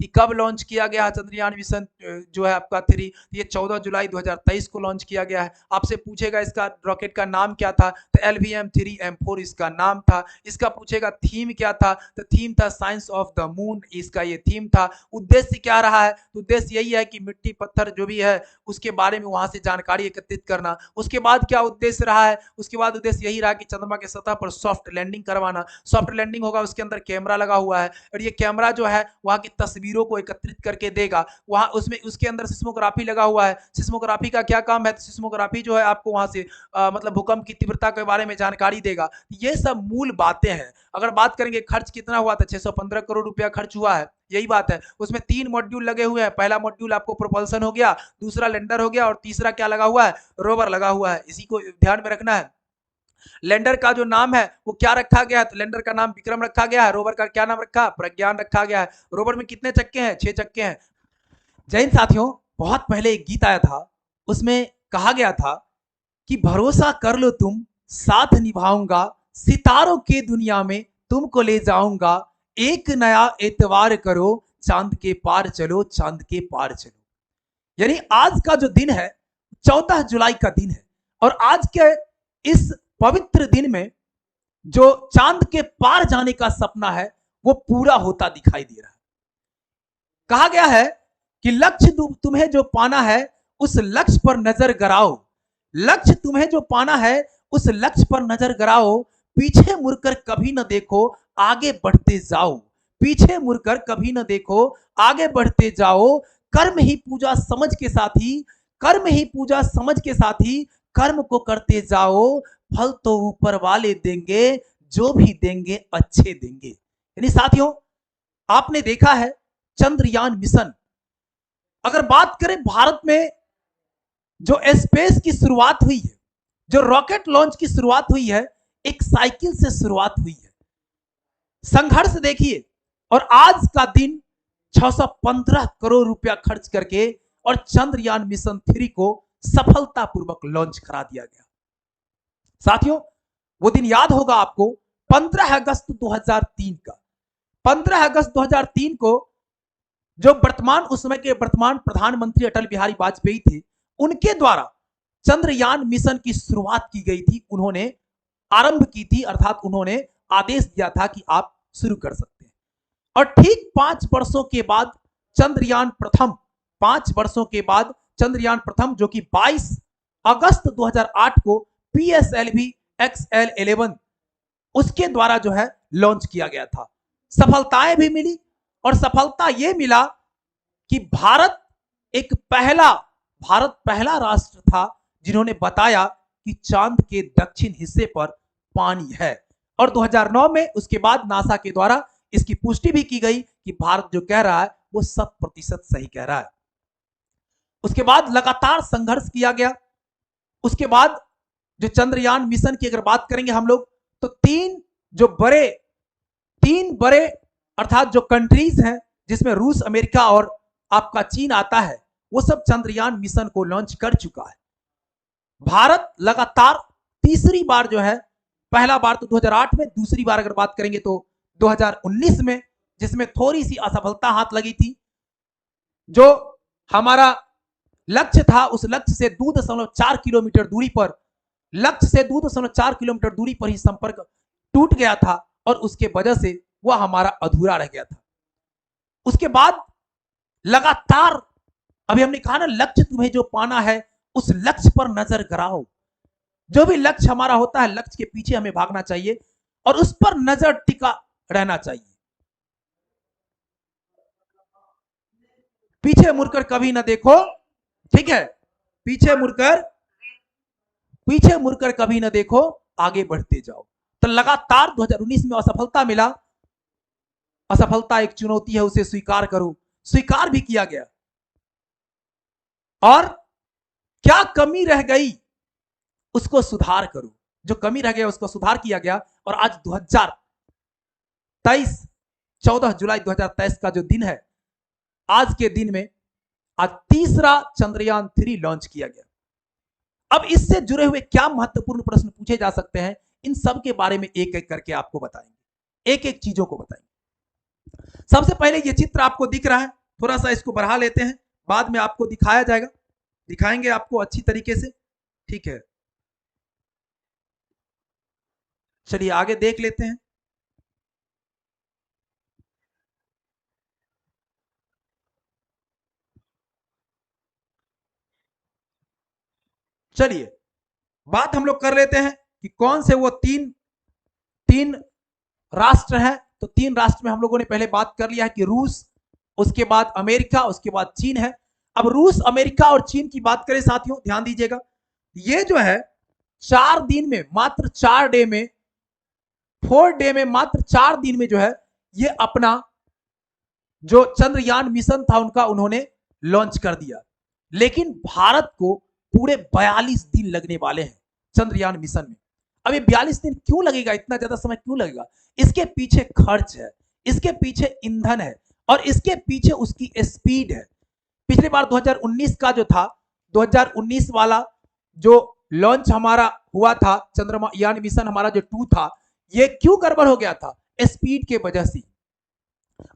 कि कब लॉन्च किया गया है चंद्रयान मिशन जो है आपका 3। ये 14 जुलाई 2023 को लॉन्च किया गया है। आपसे पूछेगा इसका रॉकेट का नाम क्या था, तो LVM-3M4 इसका नाम था। इसका पूछेगा थीम क्या था, तो थीम था साइंस ऑफ द मून, इसका ये थीम था। उद्देश्य क्या रहा है, तो उद्देश्य यही है कि मिट्टी पत्थर जो भी है उसके बारे में वहां से जानकारी एकत्रित करना। उसके बाद क्या उद्देश्य रहा है, उसके बाद उद्देश्य यही रहा कि चंद्रमा के सतह पर सॉफ्ट लैंडिंग करवाना। सॉफ्ट लैंडिंग होगा, उसके अंदर कैमरा लगा हुआ है और ये कैमरा जो है वहां की तस्वीरों को एकत्रित करके देगा। वहां उसमें उसके अंदर सिस्मोग्राफी लगा हुआ है। सिस्मोग्राफी का क्या काम है, तो सिस्मोग्राफी जो है आपको वहां से मतलब भूकंप की तीव्रता के बारे में जानकारी देगा। ये सब मूल बातें हैं। अगर बात करेंगे खर्च कितना हुआ, तो 615 करोड़ रुपया खर्च हुआ है, यही बात है। उसमें 3 मॉड्यूल लगे हुए हैं। पहला मॉड्यूल आपको प्रोपल्सन हो गया, दूसरा लैंडर हो गया और तीसरा क्या लगा हुआ है, रोवर लगा हुआ है। इसी को ध्यान में रखना है। लैंडर का जो नाम है वो क्या रखा गया है, तो लैंडर का नाम विक्रम रखा गया है। रोवर का क्या नाम रखा, प्रज्ञान रखा गया है। रोवर में कितने चक्के हैं, 6 चक्के हैं। जय हिंद साथियों, बहुत पहले एक गीत आया था, उसमें कहा गया था कि भरोसा कर लो तुम, साथ निभाऊंगा, सितारों के दुनिया में तुमको ले जाऊंगा, एक नया एतवार करो, चांद के पार चलो, चांद के पार चलो। यानी आज का जो दिन है 14 जुलाई का दिन है और आज के इस पवित्र दिन में जो चांद के पार जाने का सपना है वो पूरा होता दिखाई दे रहा है। कहा गया है कि लक्ष्य तुम्हें जो पाना है उस लक्ष्य पर नजर गराओ। लक्ष्य तुम्हें जो पाना है उस लक्ष्य पर नजर गराओ, पीछे मुड़कर कभी न देखो, आगे बढ़ते जाओ। पीछे मुड़कर कभी न देखो, आगे बढ़ते जाओ। कर्म ही पूजा समझ के साथ ही, कर्म ही पूजा समझ के साथ ही कर्म को करते जाओ। फल तो ऊपर वाले देंगे, जो भी देंगे अच्छे देंगे। यानी साथियों, आपने देखा है चंद्रयान मिशन। अगर बात करें भारत में जो स्पेस की शुरुआत हुई है, जो रॉकेट लॉन्च की शुरुआत हुई है, एक साइकिल से शुरुआत हुई है। संघर्ष देखिए, और आज का दिन 615 करोड़ रुपया खर्च करके और चंद्रयान मिशन 3 को सफलतापूर्वक लॉन्च करा दिया गया। साथियों, वो दिन याद होगा आपको, 15 अगस्त 2003 का। 15 अगस्त 2003 को जो वर्तमान उस समय के वर्तमान प्रधानमंत्री अटल बिहारी वाजपेयी थे, उनके द्वारा चंद्रयान मिशन की शुरुआत की गई थी। उन्होंने आरंभ की थी, अर्थात उन्होंने आदेश दिया था कि आप शुरू कर सकते हैं। और ठीक 5 वर्षों के बाद चंद्रयान प्रथम, 5 वर्षों के बाद चंद्रयान प्रथम जो कि 22 अगस्त 2008 को PSLV XL-11 उसके द्वारा जो है लॉन्च किया गया था। सफलताएं भी मिली और सफलता यह मिला कि भारत पहला राष्ट्र था जिन्होंने बताया कि चांद के दक्षिण हिस्से पर पानी है। और 2009 में उसके बाद नासा के द्वारा इसकी पुष्टि भी की गई कि भारत जो कह रहा है वो 100% सही कह रहा है। उसके बाद लगातार संघर्ष किया गया। उसके बाद जो चंद्रयान मिशन की अगर बात करेंगे हम लोग, तो तीन बड़े अर्थात जो कंट्रीज हैं, जिसमें रूस, अमेरिका और आपका चीन आता है, वो सब चंद्रयान मिशन को लॉन्च कर चुका है। भारत लगातार तीसरी बार जो है, पहला बार तो 2008 में, दूसरी बार अगर बात करेंगे तो 2019 में, जिसमें थोड़ी सी असफलता हाथ लगी थी। जो हमारा लक्ष्य था उस लक्ष्य से 2.4 किलोमीटर दूरी पर, लक्ष्य से 2.4 किलोमीटर दूरी पर ही संपर्क टूट गया था और उसके वजह से वह हमारा अधूरा रह गया था। उसके बाद लगातार, अभी हमने कहा ना, लक्ष्य तुम्हें जो पाना है उस लक्ष्य पर नजर गराओ। जो भी लक्ष्य हमारा होता है, लक्ष्य के पीछे हमें भागना चाहिए और उस पर नजर टिका रहना चाहिए। पीछे मुड़कर कभी ना देखो, ठीक है, पीछे मुड़कर कभी ना देखो, आगे बढ़ते जाओ। तो लगातार 2019 में असफलता मिला। असफलता एक चुनौती है, उसे स्वीकार करो, स्वीकार भी किया गया। और क्या कमी रह गई उसको सुधार करो, जो कमी रह गया उसको सुधार किया गया। और आज 2023 14 जुलाई 2023 का जो दिन है, आज के दिन में आज तीसरा चंद्रयान 3 लॉन्च किया गया। अब इससे जुड़े हुए क्या महत्वपूर्ण प्रश्न पूछे जा सकते हैं, इन सब के बारे में एक एक करके आपको बताएंगे, एक एक चीजों को बताएंगे। सबसे पहले ये चित्र आपको दिख रहा है, थोड़ा सा इसको बढ़ा लेते हैं, बाद में आपको दिखाया जाएगा, दिखाएंगे आपको अच्छी तरीके से, ठीक है। चलिए आगे देख लेते हैं। चलिए बात हम लोग कर लेते हैं कि कौन से वो तीन तीन राष्ट्र हैं। तो तीन राष्ट्र में हम लोगों ने पहले बात कर लिया है कि रूस, उसके बाद अमेरिका, उसके बाद चीन है। अब रूस, अमेरिका और चीन की बात करें साथियों, ध्यान दीजिएगा, ये जो है 4 दिन में, मात्र 4 डे में, 4 डे में, मात्र 4 दिन में जो है ये अपना जो चंद्रयान मिशन था उनका उन्होंने लॉन्च कर दिया। लेकिन भारत को पूरे 42 दिन लगने वाले हैं चंद्रयान मिशन में। अब ये 42 दिन क्यों लगेगा, इतना ज्यादा समय क्यों लगेगा? इसके पीछे खर्च है, इसके पीछे ईंधन है, और इसके पीछे उसकी स्पीड है। पिछली बार 2019 का जो था, 2019 वाला जो लॉन्च हमारा हुआ था, चंद्रयान मिशन हमारा जो 2 था, ये क्यों गड़बड़ हो गया था? स्पीड के वजह से।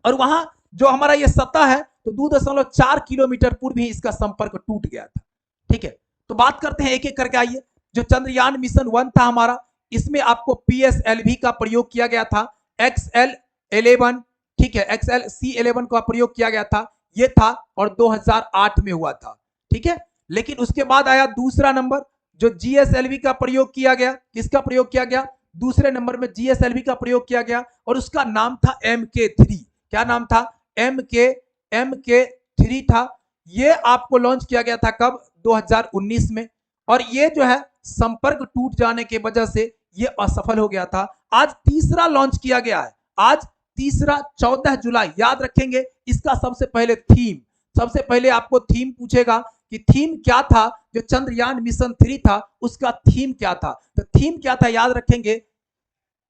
और वहां जो हमारा ये सतह है, तो 2.4 किलोमीटर पूर्व ही इसका संपर्क टूट गया था। ठीक है, तो बात करते हैं एक एक करके। आइए, जो चंद्रयान मिशन 1 था हमारा, इसमें आपको PSLV का प्रयोग किया गया था, XL-11, ठीक है, XLC-11 का प्रयोग किया गया था, ये था, और 2008 में हुआ था। ठीक है, लेकिन उसके बाद आया दूसरा नंबर, जो GSLV का प्रयोग किया गया। किसका प्रयोग किया गया? दूसरे नंबर में GSLV का प्रयोग किया गया, और उसका नाम था MK3। क्या नाम था? MK3 था। ये आपको लॉन्च किया गया था कब? 2019 में। और ये जो है संपर्क टूट जाने की वजह से ये असफल हो गया था। आज तीसरा लॉन्च किया गया है, आज तीसरा, 14 जुलाई, याद रखेंगे इसका। सबसे पहले थीम, सबसे पहले आपको थीम पूछेगा कि थीम क्या था, जो चंद्रयान मिशन 3 था उसका थीम क्या था। तो थीम क्या था, याद रखेंगे,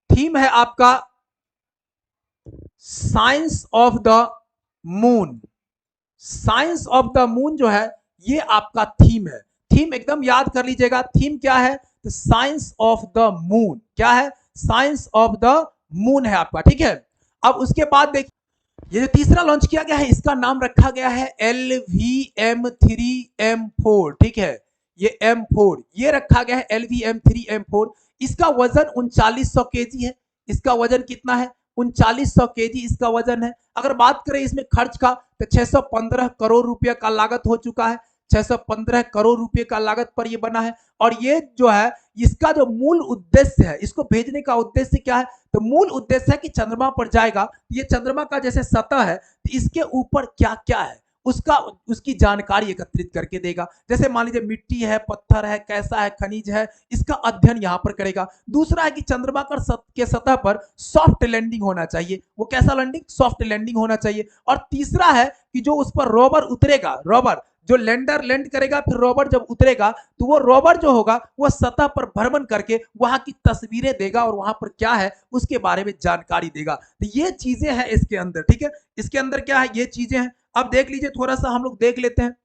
थीम है आपका science of the moon. Science of the moon जो है ये आपका थीम है। थीम एकदम याद कर लीजिएगा, थीम क्या है? तो साइंस ऑफ द मून। क्या है? साइंस ऑफ द मून है आपका। ठीक है, अब उसके बाद देखिए, ये जो तीसरा लॉन्च किया गया है इसका नाम रखा गया है LVM-3M4। ठीक है, ये M4 ये रखा गया है, LVM-3M4। इसका वजन 3900 kg है। इसका वजन कितना है? 3900 kg इसका वजन है। अगर बात करें इसमें खर्च का, तो 615 करोड़ रुपए का लागत हो चुका है। 615 करोड़ रुपए का लागत पर ये बना है। और ये जो है, इसका जो मूल उद्देश्य है, इसको भेजने का उद्देश्य क्या है? तो मूल उद्देश्य है कि चंद्रमा पर जाएगा, ये चंद्रमा का जैसे सतह है, तो इसके ऊपर क्या क्या है उसका, उसकी जानकारी एकत्रित करके देगा। जैसे मान लीजिए मिट्टी है, पत्थर है, कैसा है, खनिज है, इसका अध्ययन यहां पर करेगा। दूसरा है कि चंद्रमा के सतह पर सॉफ्ट लैंडिंग होना चाहिए। वो कैसा लैंडिंग? सॉफ्ट लैंडिंग होना चाहिए। और तीसरा है कि जो उस पर रोवर उतरेगा, रोवर जो लैंडर लैंड करेगा, फिर रोवर जब उतरेगा, तो वो रोवर जो होगा वो सतह पर भ्रमण करके वहां की तस्वीरें देगा, और वहां पर क्या है उसके बारे में जानकारी देगा। तो ये चीजें हैं इसके अंदर। ठीक है, इसके अंदर क्या है, ये चीजें हैं। अब देख लीजिए, थोड़ा सा हम लोग देख लेते हैं।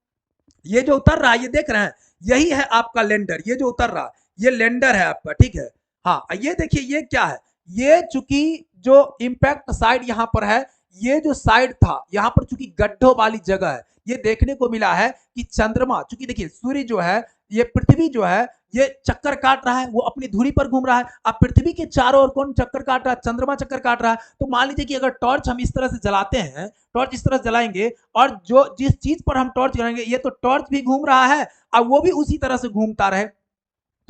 ये जो उतर रहा है, ये देख रहे हैं, यही है आपका लैंडर। ये जो उतर रहा है ये लैंडर है आपका। ठीक है, हाँ, ये देखिए ये क्या है, ये चूंकि जो इम्पैक्ट साइड यहाँ पर है, ये जो साइड था यहाँ पर चूंकि गड्ढों वाली जगह है, ये देखने को मिला है कि चंद्रमा, चूंकि देखिए सूर्य जो है, ये पृथ्वी जो है, ये चक्कर काट रहा है, वो अपनी धुरी पर घूम रहा है। अब पृथ्वी के चारों ओर कौन चक्कर काट रहा है? चंद्रमा चक्कर काट रहा है। तो मान लीजिए कि अगर टॉर्च हम इस तरह से जलाते हैं, टॉर्च इस तरह से जलाएंगे, और जो जिस चीज पर हम टॉर्च करेंगे, ये तो टॉर्च भी घूम रहा है, अब वो भी उसी तरह से घूमता रहे,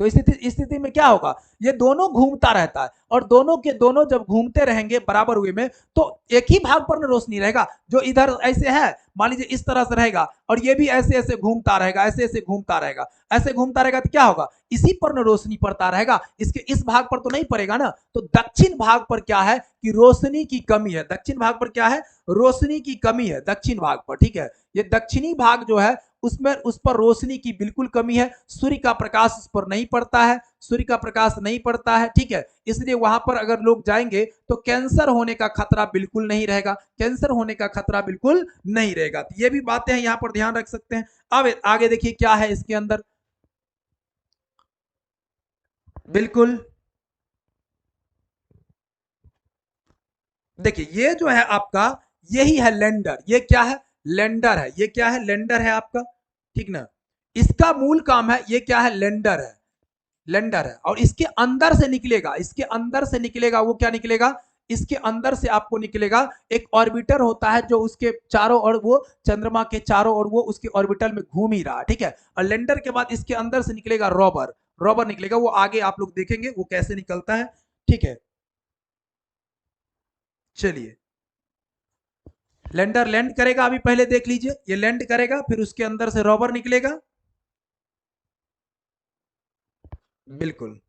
तो स्थिति में क्या होगा? ये दोनों घूमता रहता है, और दोनों के दोनों जब घूमते रहेंगे बराबर वे में, तो एक ही भाग पर रोशनी रहेगा। जो इधर ऐसे है, मान लीजिए इस तरह से रहेगा, और ये भी ऐसे ऐसे घूमता रहेगा, ऐसे ऐसे घूमता रहेगा, ऐसे घूमता रहेगा, तो क्या होगा? इसी पर न रोशनी पड़ता रहेगा, इसके इस भाग पर तो नहीं पड़ेगा ना। तो दक्षिण भाग पर क्या है कि रोशनी की कमी है। दक्षिण भाग पर क्या है? रोशनी की कमी है दक्षिण भाग पर। ठीक है, ये दक्षिणी भाग जो है उसमें, उस पर रोशनी की बिल्कुल कमी है। सूर्य का प्रकाश उस पर नहीं पड़ता है, सूर्य का प्रकाश नहीं पड़ता है। ठीक है, इसलिए वहां पर अगर लोग जाएंगे तो कैंसर होने का खतरा बिल्कुल नहीं रहेगा, कैंसर होने का खतरा बिल्कुल नहीं रहेगा। तो ये भी बातें हैं, यहां पर ध्यान रख सकते हैं। अब आगे देखिए क्या है इसके अंदर। बिल्कुल देखिए ये जो है आपका, यही है लैंडर। ये क्या है? लैंडर है। ये क्या है? लैंडर है आपका, ठीक ना। इसका मूल काम है, ये क्या है? लैंडर है। लैंडर है, और इसके अंदर से निकलेगा, इसके अंदर से निकलेगा, वो क्या निकलेगा? इसके अंदर से आपको निकलेगा एक ऑर्बिटर होता है, जो उसके चारों ओर, वो चंद्रमा के चारों ओर वो उसके ऑर्बिटल में घूम ही रहा है, ठीक है। और लैंडर के बाद इसके अंदर से निकलेगा रोवर। रोवर निकलेगा, वो आगे आप लोग देखेंगे वो कैसे निकलता है, ठीक है। चलिए, लैंडर लैंड करेगा, अभी पहले देख लीजिए, ये लैंड करेगा, फिर उसके अंदर से रोवर निकलेगा। बिल्कुल,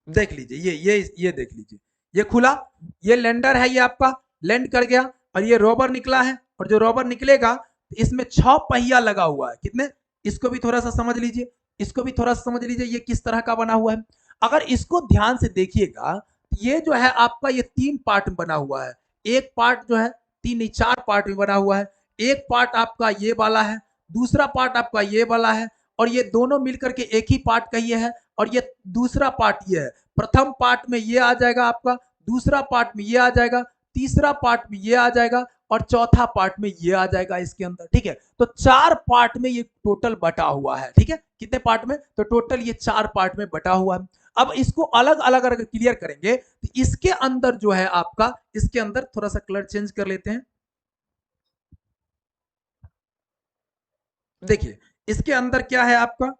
देख लीजिए, ये देख लीजिए, ये खुला, ये लैंडर है, ये आपका लैंड कर गया, और ये रोवर निकला है, और जो रोवर निकलेगा इसमें 6 पहिया लगा हुआ है, कितने? इसको भी थोड़ा सा समझ लीजिए, इसको भी थोड़ा सा समझ लीजिए, ये किस तरह का बना हुआ है। अगर इसको ध्यान से देखिएगा, ये जो है आपका, ये 3 पार्ट में बना हुआ है। एक पार्ट जो है, तीन नहीं 4 पार्ट में बना हुआ है। एक पार्ट आपका ये वाला है, दूसरा पार्ट आपका ये वाला है, और ये दोनों मिलकर के एक ही पार्ट का ये है, और ये दूसरा पार्ट ये है। प्रथम पार्ट में ये आ जाएगा आपका, दूसरा पार्ट में ये आ जाएगा, तीसरा पार्ट में ये आ जाएगा, और चौथा पार्ट में ये आ जाएगा इसके अंदर, ठीक है। तो 4 पार्ट में ये टोटल बटा हुआ है, ठीक है। कितने पार्ट में? तो टोटल ये 4 पार्ट में बटा हुआ है। अब इसको अलग अलग अगर क्लियर करेंगे, तो इसके अंदर जो है आपका, इसके अंदर थोड़ा सा कलर चेंज कर लेते हैं। देखिए, इसके अंदर क्या है आपका,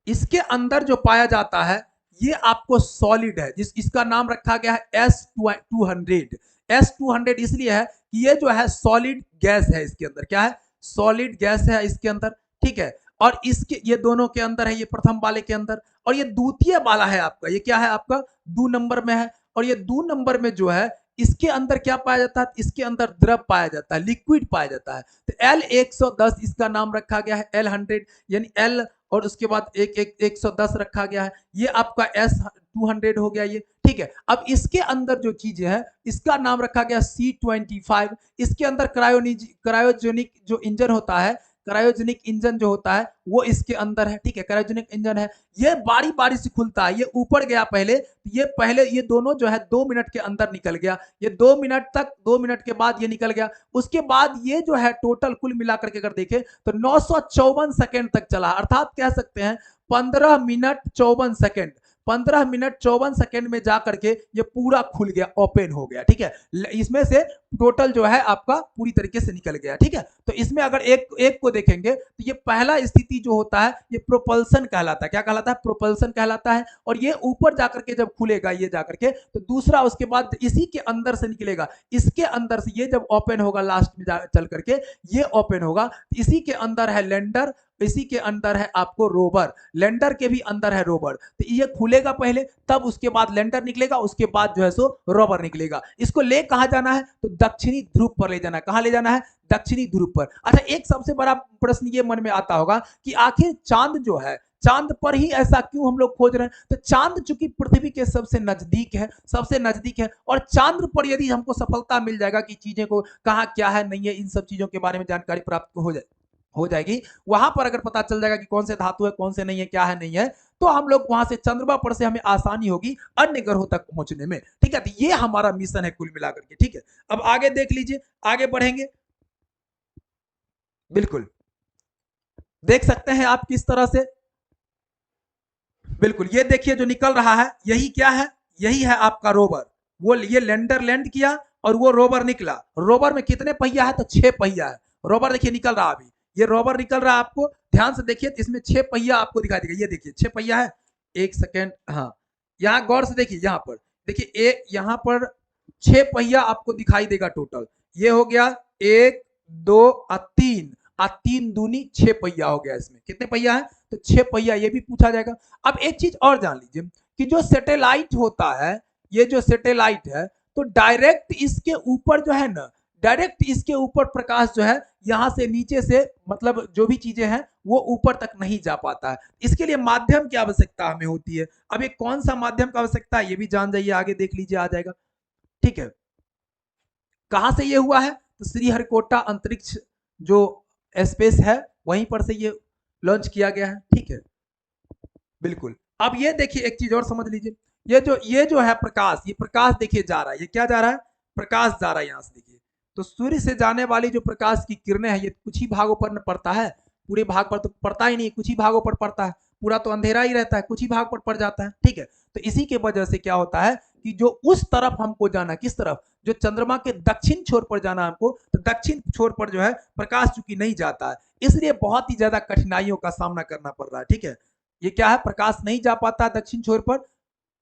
इसके अंदर जो पाया जाता है, ये आपको सॉलिड है, जिस इसका नाम रखा गया है S-200। S-200 इसलिए है कि ये जो है सॉलिड गैस है, इसके अंदर क्या है? सॉलिड गैस है इसके अंदर, ठीक है। और इसके, ये दोनों के अंदर है, ये प्रथम वाले के अंदर, और ये द्वितीय वाला है आपका, ये क्या है आपका? 2 नंबर में है। और ये 2 नंबर में जो है, इसके अंदर क्या पाया जाता है? इसके अंदर द्रव पाया जाता है, लिक्विड पाया जाता है। तो L-110 इसका नाम रखा गया है, L-100 यानी L, और उसके बाद एक एक 110 रखा गया है, ये आपका S-200 हो गया ये, ठीक है। अब इसके अंदर जो चीजें है, इसका नाम रखा गया C-25। इसके अंदर क्रायोजेनिक जो इंजन होता है, क्रायोजेनिक इंजन जो होता है, वो इसके अंदर है, ठीक है। क्रायोजेनिक इंजन है, ये बारी बारी से खुलता है, ये ऊपर गया पहले, ये दोनों जो है 2 मिनट के अंदर निकल गया, ये 2 मिनट तक, 2 मिनट के बाद ये निकल गया। उसके बाद ये जो है टोटल कुल मिलाकर के अगर देखें, तो 954 सेकेंड तक चला, अर्थात कह सकते हैं 15 मिनट 54 सेकेंड। 15 मिनट 54 सेकेंड में जाकर के ये पूरा खुल गया, ओपन हो गया, ठीक है। इसमें से टोटल जो है आपका पूरी तरीके से निकल गया, ठीक है। तो इसमें अगर एक एक को देखेंगे, तो ये पहला स्थिति जो होता है, ये प्रोपल्सन कहलाता है। क्या कहलाता है? प्रोपल्सन कहलाता है। और ये ऊपर जाकर के जब खुलेगा, ये जाकर के, तो दूसरा उसके बाद इसी के अंदर से निकलेगा, इसके अंदर से ये जब ओपन होगा, लास्ट में चल करके ये ओपन होगा, इसी के अंदर है लैंडर, इसी के अंदर है आपको रोवर, लैंडर के भी अंदर है रोवर। तो ये खुलेगा पहले, तब उसके बाद लैंडर निकलेगा, उसके बाद जो है सो रोवर निकलेगा। इसको ले कहां जाना है? तो दक्षिणी ध्रुव पर ले जाना है। कहां ले जाना है? दक्षिणी ध्रुव पर। अच्छा, एक सबसे बड़ा प्रश्न ये मन में आता होगा कि आखिर चांद जो है, चांद पर ही ऐसा क्यों हम लोग खोज रहे हैं? तो चांद चूंकि पृथ्वी के सबसे नजदीक है, सबसे नजदीक है, और चांद पर यदि हमको सफलता मिल जाएगा कि चीजें को कहाँ क्या है, नहीं है, इन सब चीजों के बारे में जानकारी प्राप्त हो जाएगी, वहां पर अगर पता चल जाएगा कि कौन से धातु है, कौन से नहीं है, क्या है, नहीं है, तो हम लोग वहां से चंद्रमा पर से हमें आसानी होगी अन्य ग्रहों तक पहुंचने में, ठीक है। तो ये हमारा मिशन है कुल मिलाकर के, ठीक है। अब आगे देख लीजिए, आगे बढ़ेंगे, बिल्कुल देख सकते हैं आप किस तरह से, बिल्कुल ये देखिए जो निकल रहा है, यही क्या है? यही है आपका रोवर। वो ये लैंडर लैंड किया, और वो रोवर निकला। रोवर में कितने पहिया है? तो 6 पहिया है। रोवर देखिए निकल रहा, अभी ये रोवर निकल रहा है, आपको ध्यान से देखिए, इसमें 6 पहिया आपको दिखाई देगा, ये देखिए 6 पहिया है। एक सेकेंड, हाँ, यहाँ गौर से देखिए, यहाँ पर देखिए, एक यहाँ पर 6 पहिया आपको दिखाई देगा टोटल। ये हो गया एक, दो, और तीन, और तीन दूनी 6 पहिया हो गया। इसमें कितने पहिया है? तो 6 पहिया, ये भी पूछा जाएगा। अब एक चीज और जान लीजिए कि जो सैटेलाइट होता है, ये जो सैटेलाइट है, तो डायरेक्ट इसके ऊपर जो है ना, डायरेक्ट इसके ऊपर प्रकाश जो है, यहां से नीचे से, मतलब जो भी चीजें हैं, वो ऊपर तक नहीं जा पाता है। इसके लिए माध्यम की आवश्यकता हमें होती है। अब ये कौन सा माध्यम की आवश्यकता है, ये भी जान जाइए, आगे देख लीजिए, आ जाएगा, ठीक है। कहां से ये हुआ है? तो श्रीहरिकोटा अंतरिक्ष जो स्पेस है वहीं पर से ये लॉन्च किया गया है। ठीक है, बिल्कुल। अब ये देखिए एक चीज और समझ लीजिए, ये जो है प्रकाश, ये प्रकाश देखिए जा रहा है, ये क्या जा रहा है? प्रकाश जा रहा है यहाँ से देखिए। तो सूर्य से जाने वाली जो प्रकाश की किरणें हैं ये कुछ ही भागों पर पड़ता है, पूरे भाग पर तो पड़ता ही नहीं, कुछ ही भागों पर पड़ता है, पूरा तो अंधेरा ही रहता है, कुछ ही भाग पर पड़ जाता है। ठीक है, तो इसी के वजह से क्या होता है कि जो उस तरफ हमको जाना, किस तरफ? जो चंद्रमा के दक्षिण छोर पर जाना हमको, तो दक्षिण छोर पर जो है प्रकाश चूंकि नहीं जाता है, इसलिए बहुत ही ज्यादा कठिनाइयों का सामना करना पड़ रहा है। ठीक है, ये क्या है? प्रकाश नहीं जा पाता दक्षिण छोर पर।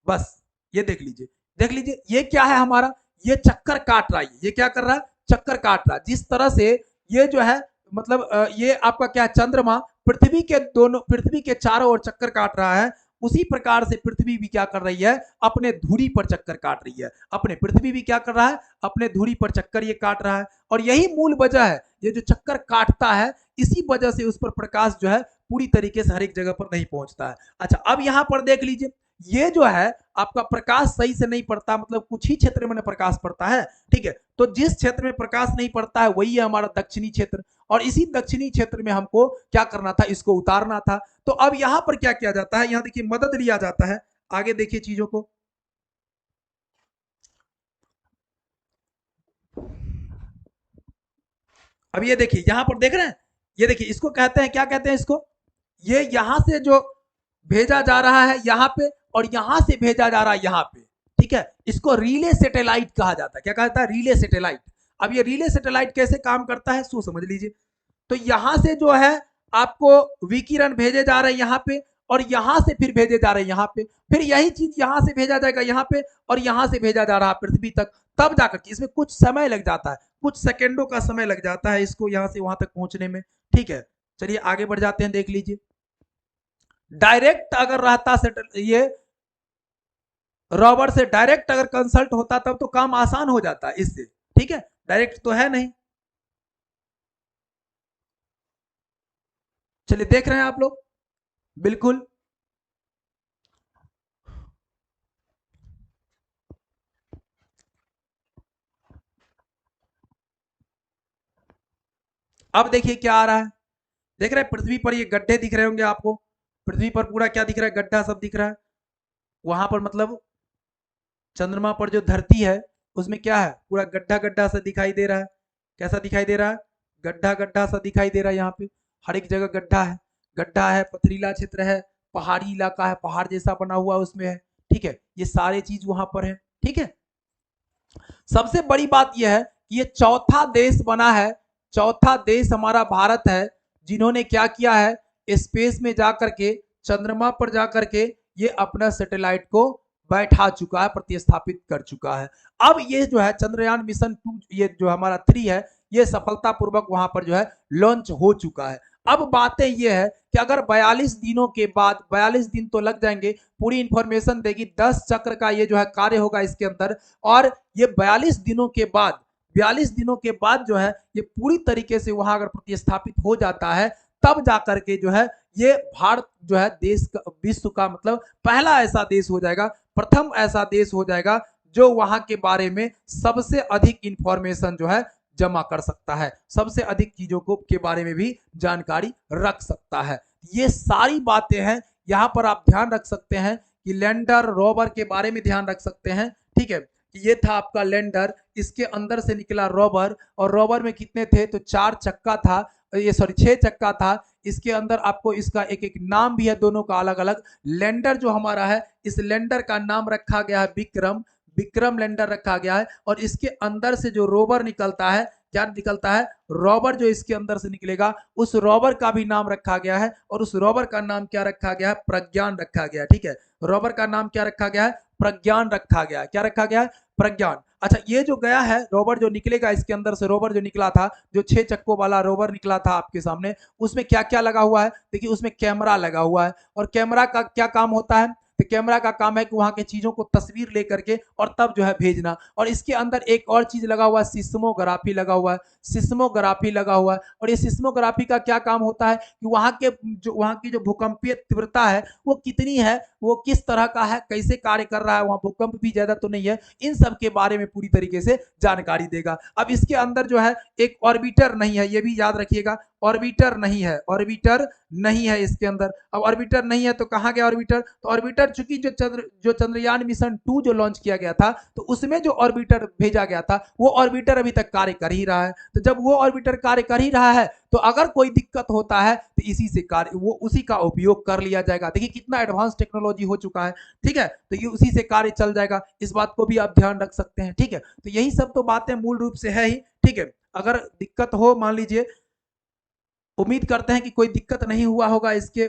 बस ये देख लीजिए, देख लीजिए ये क्या है हमारा? ये चक्कर काट रहा है, ये क्या कर रहा है? चक्कर काट रहा है। जिस तरह से ये जो है मतलब ये आपका क्या है? चंद्रमा पृथ्वी के चारों ओर चक्कर काट रहा है, उसी प्रकार से पृथ्वी भी क्या कर रही है? अपने धुरी पर चक्कर काट रही है। अपने पृथ्वी भी क्या कर रहा है? अपने धुरी पर चक्कर ये काट रहा है, और यही मूल वजह है, ये जो चक्कर काटता है इसी वजह से उस पर प्रकाश जो है पूरी तरीके से हर एक जगह पर नहीं पहुंचता है। अच्छा, अब यहां पर देख लीजिए, ये जो है आपका प्रकाश सही से नहीं पड़ता, मतलब कुछ ही क्षेत्र में प्रकाश पड़ता है। ठीक है, तो जिस क्षेत्र में प्रकाश नहीं पड़ता है वही है हमारा दक्षिणी क्षेत्र, और इसी दक्षिणी क्षेत्र में हमको क्या करना था? इसको उतारना था। तो अब यहां पर क्या किया जाता है? यहां देखिए मदद लिया जाता है, आगे देखिए चीजों को। अब ये देखिए यहां पर देख रहे हैं, ये देखिए इसको कहते हैं, क्या कहते हैं इसको? ये यहां से जो भेजा जा रहा है यहाँ पे, और यहां से भेजा जा रहा है यहाँ पे। ठीक है, इसको रिले सैटेलाइट कहा जाता है। क्या कहता है? Relay satellite. अब ये रिले सैटेलाइट कैसे काम करता है सो समझ लीजिए। तो यहां से जो है आपको विकिरण भेजे जा रहे हैं यहाँ पे, और यहां से फिर भेजे जा रहे हैं यहाँ पे, फिर यही चीज यहां से भेजा जाएगा यहाँ पे, और यहां से भेजा जा रहा है पृथ्वी तक। तब जाकर के इसमें कुछ समय लग जाता है, कुछ सेकेंडों का समय लग जाता है इसको यहां से वहां तक पहुंचने में। ठीक है, चलिए आगे बढ़ जाते हैं, देख लीजिए। डायरेक्ट अगर रहता ये रॉबर से डायरेक्ट अगर कंसल्ट होता तब तो काम आसान हो जाता है इससे। ठीक है, डायरेक्ट तो है नहीं। चलिए देख रहे हैं आप लोग, बिल्कुल। अब देखिए क्या आ रहा है, देख रहे हैं पृथ्वी पर ये गड्ढे दिख रहे होंगे आपको, पृथ्वी पर पूरा क्या दिख रहा है? गड्ढा सब दिख रहा है। वहां पर मतलब चंद्रमा पर जो धरती है उसमें क्या है? पूरा गड्ढा गड्ढा सा दिखाई दे रहा है। कैसा दिखाई दे रहा है? गड्ढा गड्ढा सा दिखाई दे रहा है। यहाँ पे हर एक जगह गड्ढा है, गड्ढा है, पथरीला क्षेत्र है, पहाड़ी इलाका है, पहाड़ जैसा बना हुआ उसमें है। ठीक है, ये सारे चीज वहां पर है। ठीक है, सबसे बड़ी बात यह है कि ये चौथा देश बना है, चौथा देश हमारा भारत है, जिन्होंने क्या किया है? स्पेस में जाकर के, चंद्रमा पर जाकर के ये अपना सैटेलाइट को बैठा चुका है, प्रतिस्थापित कर चुका है। अब ये जो है चंद्रयान मिशन 2, ये जो हमारा 3 है, ये सफलतापूर्वक वहां पर जो है लॉन्च हो चुका है। अब बातें ये है कि अगर 42 दिनों के बाद, 42 दिन तो लग जाएंगे, पूरी इंफॉर्मेशन देगी, 10 चक्र का ये जो है कार्य होगा इसके अंदर, और ये 42 दिनों के बाद, 42 दिनों के बाद जो है ये पूरी तरीके से वहां अगर प्रतिस्थापित हो जाता है, तब जाकर के जो है ये भारत जो है देश का, विश्व का मतलब पहला ऐसा देश हो जाएगा, प्रथम ऐसा देश हो जाएगा जो वहां के बारे में सबसे अधिक इंफॉर्मेशन जो है जमा कर सकता है, सबसे अधिक चीजों को के बारे में भी जानकारी रख सकता है। ये सारी बातें हैं, यहाँ पर आप ध्यान रख सकते हैं कि लैंडर रोवर के बारे में ध्यान रख सकते हैं। ठीक है, ये था आपका लैंडर, इसके अंदर से निकला रोवर, और रोवर में कितने थे? तो 4 चक्का था, ये सॉरी 6 चक्का था। इसके अंदर आपको इसका एक एक नाम भी है, दोनों का अलग अलग। लैंडर जो हमारा है, इस लैंडर का नाम रखा गया है विक्रम, विक्रम लैंडर रखा गया है। और इसके अंदर से जो रोवर निकलता है, क्या निकलता है? रोवर जो इसके अंदर से निकलेगा, उस रोवर का भी नाम रखा गया है, और उस रोवर का नाम क्या रखा गया है? प्रज्ञान रखा गया है। ठीक है, रोवर का नाम क्या रखा गया है? प्रज्ञान रखा गया है। क्या रखा गया है? प्रज्ञान। अच्छा, ये जो गया है रोवर जो निकलेगा इसके अंदर से, रोवर जो निकला था, जो 6 चक्कों वाला रोवर निकला था आपके सामने, उसमें क्या क्या लगा हुआ है? देखिए उसमें कैमरा लगा हुआ है, और कैमरा का क्या काम होता है? तो कैमरा का काम है कि वहां के चीजों को तस्वीर लेकर के और तब जो है भेजना। और इसके अंदर एक और चीज लगा हुआ है, सिस्मोग्राफी लगा हुआ है, सिस्मोग्राफी लगा हुआ है। और ये सिस्मोग्राफी का क्या काम होता है कि वहां की जो भूकंपीय तीव्रता है वो कितनी है, वो किस तरह का है, कैसे कार्य कर रहा है, वहां भूकंप भी ज्यादा तो नहीं है, इन सब के बारे में पूरी तरीके से जानकारी देगा। अब इसके अंदर जो है एक ऑर्बिटर नहीं है, ये भी याद रखिएगा, ऑर्बिटर नहीं है, ऑर्बिटर नहीं है इसके अंदर। अब ऑर्बिटर नहीं है तो कहां गया ऑर्बिटर, तो ऑर्बिटर चूंकि जो चंद्रयान मिशन 2 जो लॉन्च किया गया था तो उसमें जो ऑर्बिटर भेजा गया था वो ऑर्बिटर अभी तक कार्य कर ही रहा है। तो जब वो ऑर्बिटर कार्य कर ही रहा है तो अगर कोई दिक्कत होता है तो इसी से कार्य वो उसी का उपयोग कर लिया जाएगा। देखिए कितना एडवांस टेक्नोलॉजी हो चुका है, ठीक है, तो ये उसी से कार्य चल जाएगा, इस बात को भी आप ध्यान रख सकते हैं, ठीक है। तो यही सब तो बातें मूल रूप से है ही, ठीक है। अगर दिक्कत हो, मान लीजिए, उम्मीद करते हैं कि कोई दिक्कत नहीं हुआ होगा इसके,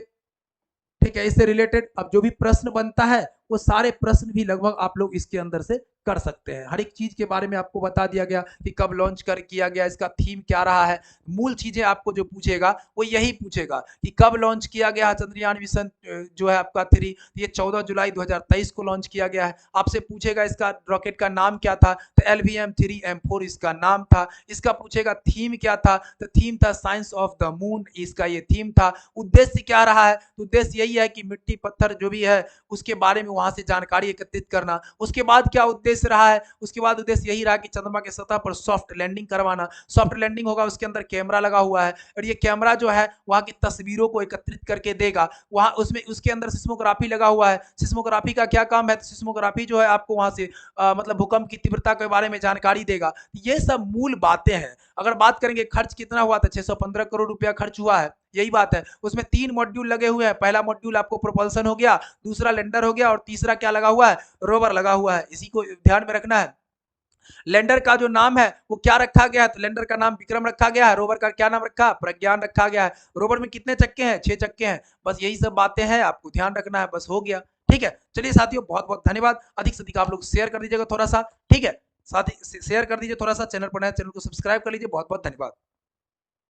ठीक है, इससे रिलेटेड अब जो भी प्रश्न बनता है वो सारे प्रश्न भी लगभग आप लोग इसके अंदर से कर सकते हैं। हर एक चीज के बारे में आपको बता दिया गया कि कब लॉन्च कर किया गया, इसका थीम क्या रहा है। मूल चीजें आपको जो पूछेगा वो यही पूछेगा कि कब लॉन्च किया गया चंद्रयान मिशन जो है आपका 3, ये 14 जुलाई 2023 को लॉन्च किया गया है। आपसे पूछेगा इसका रॉकेट का नाम क्या था, तो LVM-3M4 इसका नाम था। इसका पूछेगा थीम क्या था, तो थीम था साइंस ऑफ द मून, इसका ये थीम था। उद्देश्य क्या रहा है, तो उद्देश्य यही है कि मिट्टी पत्थर जो भी है उसके बारे में वहां से जानकारी एकत्रित करना। उसके बाद क्या उद्देश्य रहा है, उसके बाद उद्देश्य यही रहा कि चंद्रमा के सतह पर सॉफ्ट लैंडिंग करवाना। सॉफ्ट लैंडिंग होगा, उसके अंदर कैमरा लगा हुआ है और ये कैमरा जो है वहां की तस्वीरों को एकत्रित करके देगा। वहां उसमें उसके अंदर सिस्मोग्राफी लगा हुआ है। सिस्मोग्राफी का क्या काम है, तो सिस्मोग्राफी जो है आपको वहां से मतलब भूकंप की तीव्रता के बारे में जानकारी देगा। ये सब मूल बातें हैं। अगर बात करेंगे खर्च कितना हुआ था, 615 करोड़ रुपया खर्च हुआ है, यही बात है। उसमें 3 मॉड्यूल लगे हुए हैं। पहला मॉड्यूल आपको प्रोपल्सन हो गया, दूसरा लैंडर हो गया और तीसरा क्या लगा हुआ है, रोवर लगा हुआ है। इसी को ध्यान में रखना है। लैंडर का जो नाम है वो क्या रखा गया है, तो लैंडर का नाम विक्रम रखा गया है। रोवर का क्या नाम रखा, प्रज्ञान रखा गया है। रोवर में कितने चक्के हैं, 6 चक्के हैं। बस यही सब बातें हैं, आपको ध्यान रखना है, बस हो गया, ठीक है। चलिए साथियों, बहुत बहुत धन्यवाद। अधिक से अधिक आप लोग शेयर कर दीजिएगा थोड़ा सा, ठीक है, साथ ही शेयर कर दीजिए थोड़ा सा, चैनल पर नया चैनल को सब्सक्राइब कर लीजिए। बहुत बहुत धन्यवाद।